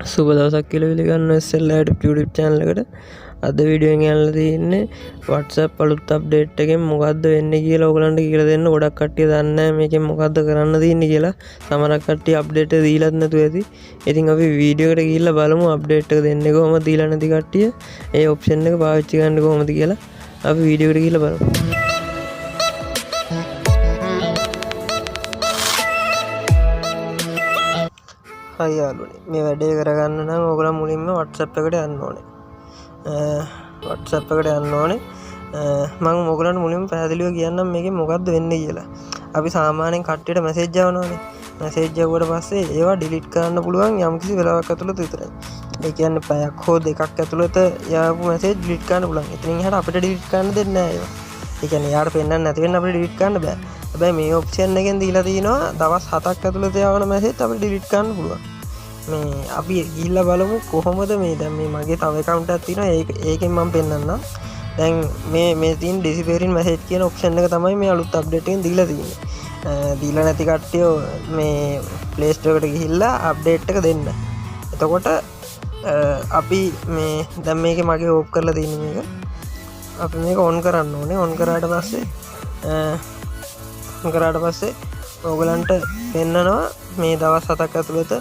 සුබ දවසක් කියලා පිළිගන්නවා SLR YouTube channel එකට. අද වීඩියෝ එකෙන් යන්න තියෙන්නේ WhatsApp අලුත් අප්ඩේට් එකෙන් මොකද්ද වෙන්නේ කියලා ඔයගලන්ට කියලා දෙන්න. ගොඩක් කට්ටිය දන්නේ නැහැ මේකෙන් මොකද්ද කරන්න තියෙන්නේ කියලා. සමහරක් කට්ටිය අප්ඩේට් එක දීලත් නැතුව ඇති. ඉතින් අපි වීඩියෝ එකට ගිහිල්ලා බලමු අප්ඩේට් එක දෙන්නේ කොහොමද, දීලා නැති කට්ටිය ඒ ඔප්ෂන් එක පාවිච්චි කරන්න කොහොමද කියලා. අපි වීඩියෝ එකට ගිහිල්ලා බලමු. හයි යාළුවනේ, මේ වැඩේ කරගන්න නම් ඔයගොල්ලෝ මුලින්ම WhatsApp එකට යන්න ඕනේ. WhatsApp එකට යන්න ඕනේ. මම ඔයගොල්ලන්ට මුලින්ම පැහැදිලිව කියන්නම් මේකෙන් මොකද්ද වෙන්නේ කියලා. අපි සාමාන්‍යයෙන් කට්ටියට මැසේජ් යවනවානේ. මැසේජ් යවුවට පස්සේ ඒවා ඩිලීට් කරන්න පුළුවන් යම්කිසි වෙලාවක් ඇතුළත විතරයි. ඒ කියන්නේ පැයක් හෝ දෙකක් ඇතුළත යවපු මැසේජ් ඩිලීට් කරන්න පුළුවන්. එතනින් එහාට අපිට ඩිලීට් කරන්න දෙන්නේ නැහැ ඒවා. ඒ කියන්නේ යාට පෙන්නන්න නැති වෙන්න අපිට ඩිලීට් කරන්න බෑ. හැබැයි මේ ඔප්ෂන් එකෙන් දීලා තිනවා දවස් 7ක් ඇතුළත යවන මැසේජ් අපිට ඩිලීට් කරන්න පුළුවන්. මේ අපි ගිහිල්ලා බලමු කොහොමද මේ දැන් මේ මගේ තව account එකක් තියෙනවා ඒකෙන් මම පෙන්නන්නම්. දැන් මේ තියෙන disappearing message කියන ඔප්ෂන් එක තමයි මේ අලුත් අප්ඩේට් එකෙන් දීලා තියෙන්නේ. දීලා නැති කට්ටිය මේ Play Store එකට ගිහිල්ලා අප්ඩේට් එක දෙන්න. එතකොට අපි මේ දැන් මේකේ මගේ ඕෆ් කරලා තියෙන්නේ මේක. අපි මේක on කරන්න ඕනේ. on කරාට පස්සේ ඔයගලන්ට පෙන්නනවා මේ දවස් 7ක් ඇතුළත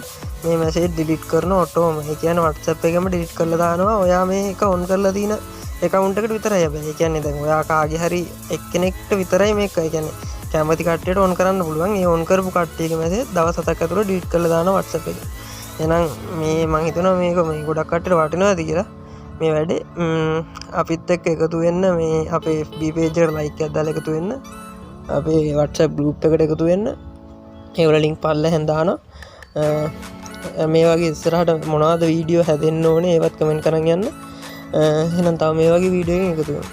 මේ මැසේජ් ඩිලීට් කරන ඔටෝම. ඒ කියන්නේ WhatsApp එකම ඩිලීට් කරලා දානවා. ඔයා මේක on කරලා තියෙන account එකට විතරයි. හැබැයි ඒ කියන්නේ දැන් ඔයා කාගේ හරි එක්කෙනෙක්ට විතරයි මේක. ඒ කියන්නේ කැමති කට්ටියට on කරන්න පුළුවන්. ඒ on කරපු කට්ටියගේ මැසේජ් දවස් 7ක් ඇතුළත ඩිලීට් කරලා දානවා WhatsApp එකේ. එහෙනම් මේ මම හිතනවා මේක මේ ගොඩක් කට්ටියට වටිනවද කියලා මේ වැඩේ. අපිත් එක්ක එකතු වෙන්න මේ අපේ FB page එකට like එකක් දාලා එකතු වෙන්න. අපේ WhatsApp group එකට එකතු වෙන්න. ඒ වල link පල්ලෙහෙන් දානවා. මේ වගේ ඉස්සරහට මොනවද වීඩියෝ හැදෙන්න ඕනේ ඒවත් කමෙන්ට් කරන් යන්න. එහෙනම් තව මේ වගේ වීඩියෝ එකකින් එකතු වෙමු.